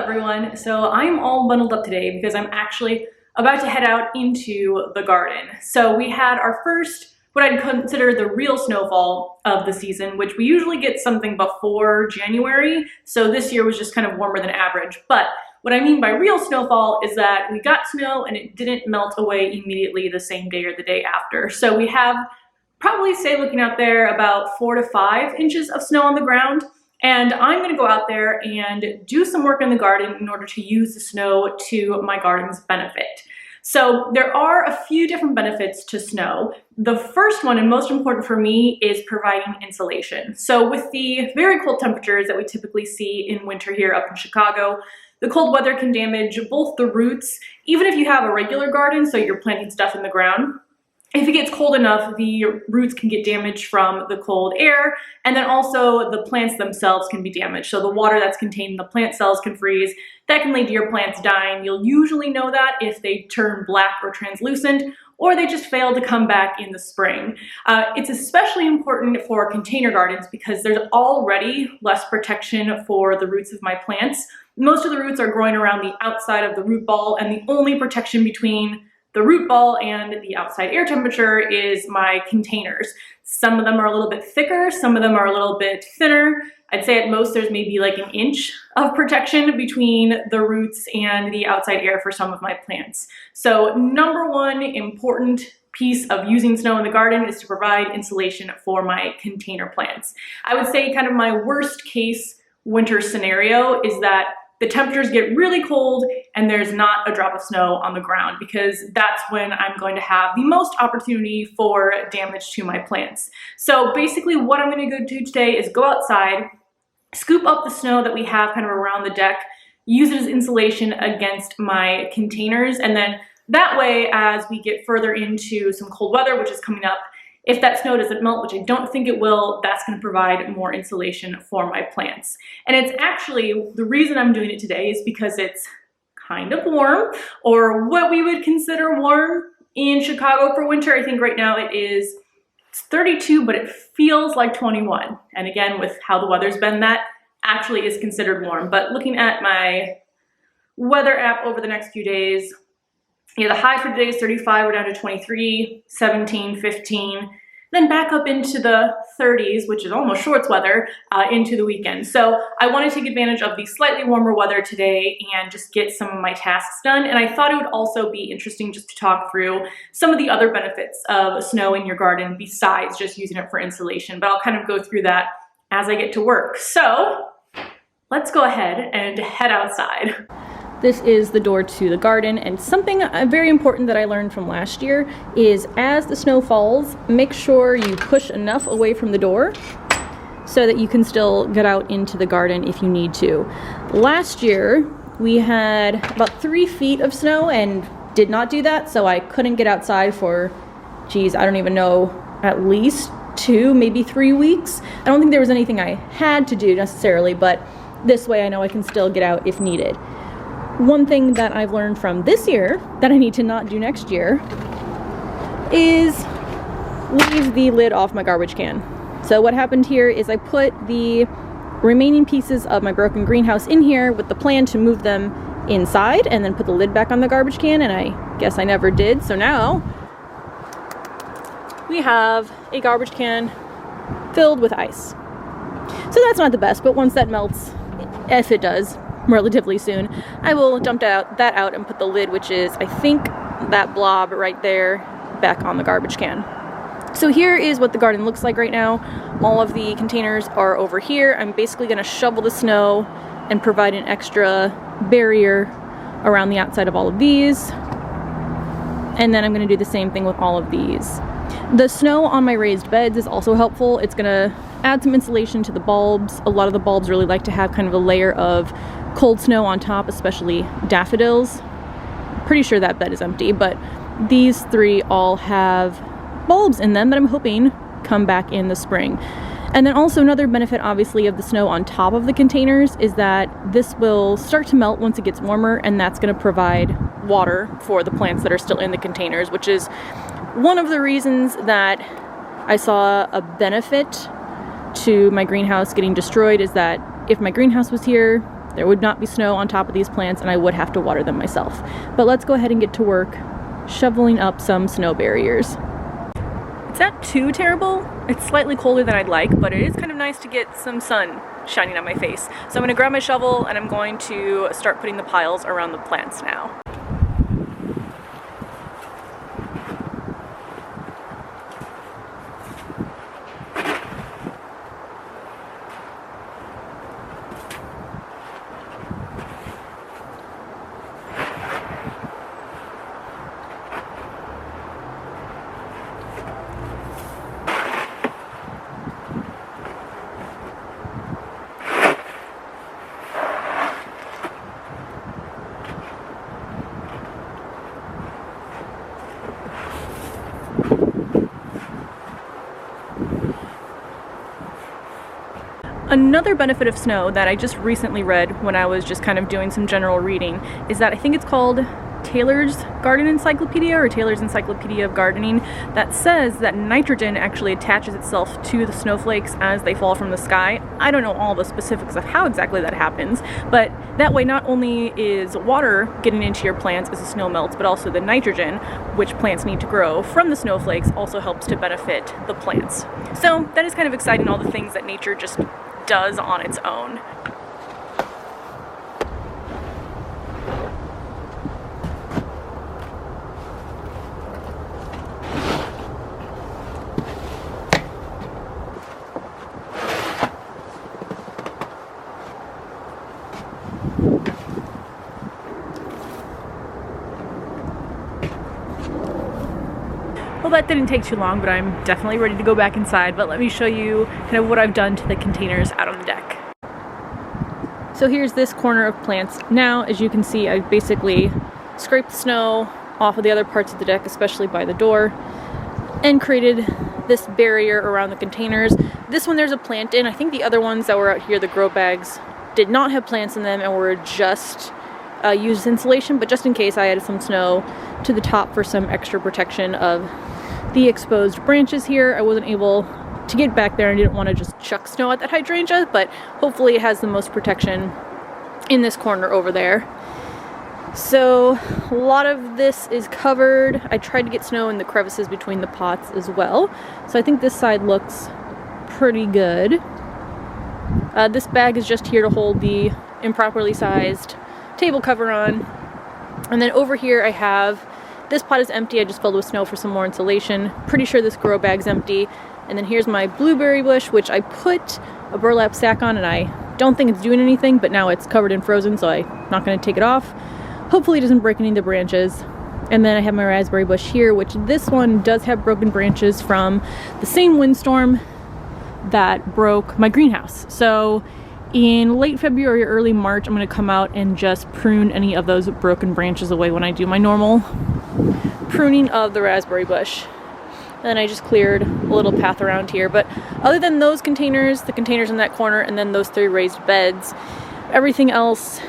everyone? So I'm all bundled up today because I'm actually about to head out into the garden. So we had our first, what I'd consider the real snowfall of the season, which we usually get something before January. So this year was just kind of warmer than average. But what I mean by real snowfall is that we got snow and it didn't melt away immediately the same day or the day after. So we have probably, say, looking out there, about 4 to 5 inches of snow on the ground. And I'm gonna go out there and do some work in the garden in order to use the snow to my garden's benefit. So there are a few different benefits to snow. The first one, and most important for me, is providing insulation. So with the very cold temperatures that we typically see in winter here up in Chicago, the cold weather can damage both the roots, even if you have a regular garden, so you're planting stuff in the ground. If it gets cold enough, the roots can get damaged from the cold air, and then also the plants themselves can be damaged. So the water that's contained in the plant cells can freeze. That can lead to your plants dying. You'll usually know that if they turn black or translucent, or they just fail to come back in the spring. It's especially important for container gardens because there's already less protection for the roots of my plants. Most of the roots are growing around the outside of the root ball, and the only protection between the root ball and the outside air temperature is my containers. Some of them are a little bit thicker, some of them are a little bit thinner. I'd say at most there's maybe like an inch of protection between the roots and the outside air for some of my plants. So number one important piece of using snow in the garden is to provide insulation for my container plants. I would say kind of my worst case winter scenario is that the temperatures get really cold and there's not a drop of snow on the ground, because that's when I'm going to have the most opportunity for damage to my plants. So basically what I'm going to go do today is go outside, scoop up the snow that we have kind of around the deck, use it as insulation against my containers, and then that way as we get further into some cold weather, which is coming up, if that snow doesn't melt, which I don't think it will, that's going to provide more insulation for my plants. And it's actually, the reason I'm doing it today is because it's kind of warm, or what we would consider warm in Chicago for winter. I think right now it's 32, but it feels like 21. And again, with how the weather's been, that actually is considered warm. But looking at my weather app over the next few days, yeah, the high for today is 35, we're down to 23, 17, 15, then back up into the 30s, which is almost shorts weather, into the weekend. So I want to take advantage of the slightly warmer weather today and just get some of my tasks done. And I thought it would also be interesting just to talk through some of the other benefits of snow in your garden besides just using it for insulation. But I'll kind of go through that as I get to work. So let's go ahead and head outside. This is the door to the garden, and something very important that I learned from last year is as the snow falls, make sure you push enough away from the door so that you can still get out into the garden if you need to. Last year, we had about 3 feet of snow and did not do that, so I couldn't get outside for, geez, I don't even know, at least 2, maybe 3 weeks. I don't think there was anything I had to do necessarily, but this way I know I can still get out if needed. One thing that I've learned from this year that I need to not do next year is leave the lid off my garbage can. So what happened here is I put the remaining pieces of my broken greenhouse in here with the plan to move them inside and then put the lid back on the garbage can, and I guess I never did. So now we have a garbage can filled with ice. So that's not the best, but once that melts, if it does, relatively soon, I will dump that out and put the lid, which is, I think, that blob right there, back on the garbage can. So here is what the garden looks like right now. All of the containers are over here. I'm basically going to shovel the snow and provide an extra barrier around the outside of all of these. And then I'm going to do the same thing with all of these. The snow on my raised beds is also helpful. It's going to add some insulation to the bulbs. A lot of the bulbs really like to have kind of a layer of cold snow on top, especially daffodils. Pretty sure that bed is empty, but these 3 all have bulbs in them that I'm hoping come back in the spring. And then also another benefit, obviously, of the snow on top of the containers is that this will start to melt once it gets warmer, and that's going to provide water for the plants that are still in the containers, which is one of the reasons that I saw a benefit to my greenhouse getting destroyed, is that if my greenhouse was here there would not be snow on top of these plants and I would have to water them myself. But let's go ahead and get to work shoveling up some snow barriers. It's not too terrible. It's slightly colder than I'd like, but it is kind of nice to get some sun shining on my face. So I'm going to grab my shovel and I'm going to start putting the piles around the plants now. Another benefit of snow that I just recently read when I was just kind of doing some general reading is that I think it's called Taylor's Garden Encyclopedia or Taylor's Encyclopedia of Gardening, that says that nitrogen actually attaches itself to the snowflakes as they fall from the sky. I don't know all the specifics of how exactly that happens, but that way not only is water getting into your plants as the snow melts, but also the nitrogen, which plants need to grow from the snowflakes, also helps to benefit the plants. So that is kind of exciting, all the things that nature just does on its own. Well, that didn't take too long, but I'm definitely ready to go back inside. But let me show you kind of what I've done to the containers out on the deck. So here's this corner of plants. Now, as you can see, I've basically scraped the snow off of the other parts of the deck, especially by the door, and created this barrier around the containers. This one there's a plant in. I think the other ones that were out here, the grow bags, did not have plants in them and were just used as insulation, but just in case I added some snow to the top for some extra protection of the exposed branches here. I wasn't able to get back there and didn't want to just chuck snow at that hydrangea, but hopefully it has the most protection in this corner over there. So a lot of this is covered. I tried to get snow in the crevices between the pots as well. So I think this side looks pretty good. This bag is just here to hold the improperly sized table cover on. And then over here I have, this pot is empty, I just filled with snow for some more insulation. Pretty sure this grow bag's empty. And then here's my blueberry bush, which I put a burlap sack on, and I don't think it's doing anything, but now it's covered and frozen, so I'm not going to take it off. Hopefully it doesn't break any of the branches. And then I have my raspberry bush here, which this one does have broken branches from the same windstorm that broke my greenhouse. So in late February or early March, I'm going to come out and just prune any of those broken branches away when I do my normal pruning of the raspberry bush. And then I just cleared a little path around here. But other than those containers, the containers in that corner, and then those 3 raised beds, everything else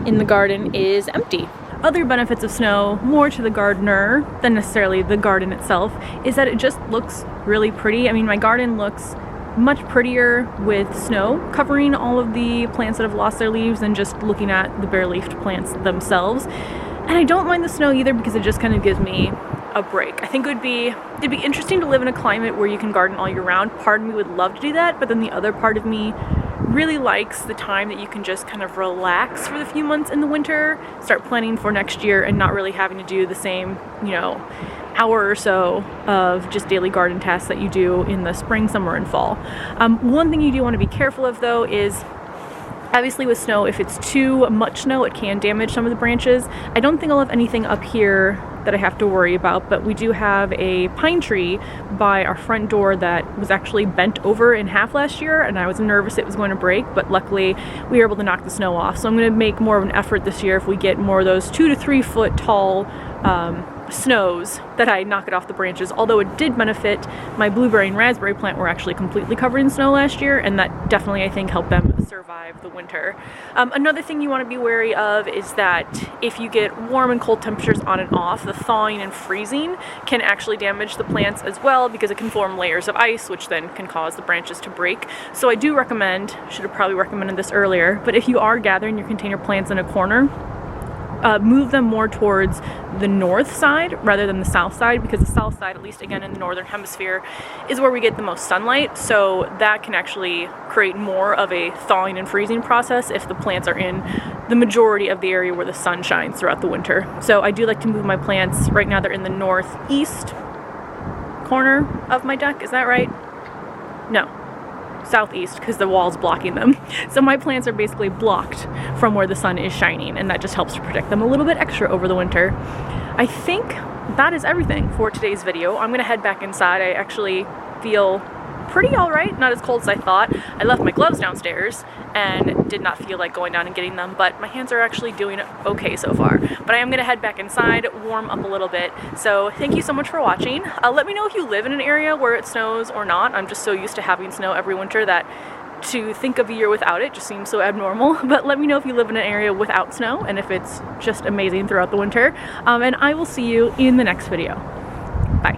in the garden is empty. Other benefits of snow, more to the gardener than necessarily the garden itself, is that it just looks really pretty. I mean, my garden looks much prettier with snow covering all of the plants that have lost their leaves than just looking at the bare-leafed plants themselves. And I don't mind the snow either because it just kind of gives me a break. I think it'd be interesting to live in a climate where you can garden all year round. Part of me would love to do that, but then the other part of me really likes the time that you can just kind of relax for the few months in the winter, start planning for next year and not really having to do the same, hour or so of just daily garden tasks that you do in the spring, summer, and fall. One thing you do want to be careful of though is, obviously with snow, if it's too much snow, it can damage some of the branches. I don't think I'll have anything up here that I have to worry about, but we do have a pine tree by our front door that was actually bent over in half last year, and I was nervous it was going to break, but luckily we were able to knock the snow off. So I'm going to make more of an effort this year if we get more of those 2 to 3 foot tall snows that I knock it off the branches. Although it did benefit my blueberry and raspberry plant were actually completely covered in snow last year, and that definitely I think helped them survive the winter. Another thing you want to be wary of is that if you get warm and cold temperatures on and off, the thawing and freezing can actually damage the plants as well, because it can form layers of ice, which then can cause the branches to break. So I do recommend, should have probably recommended this earlier, but if you are gathering your container plants in a corner, move them more towards the north side rather than the south side, because the south side, at least again in the northern hemisphere, is where we get the most sunlight. So that can actually create more of a thawing and freezing process if the plants are in the majority of the area where the sun shines throughout the winter. So I do like to move my plants. Right now they're in the northeast corner of my deck. Is that right? No. Southeast, because the wall's blocking them. So my plants are basically blocked from where the sun is shining, and that just helps to protect them a little bit extra over the winter. I think that is everything for today's video. I'm gonna head back inside. I actually feel pretty all right, not as cold as I thought. I left my gloves downstairs and did not feel like going down and getting them, but my hands are actually doing okay so far. But I am gonna head back inside, warm up a little bit. So thank you so much for watching. Let me know if you live in an area where it snows or not. I'm just so used to having snow every winter that to think of a year without it just seems so abnormal. But let me know if you live in an area without snow and if it's just amazing throughout the winter. And I will see you in the next video. Bye.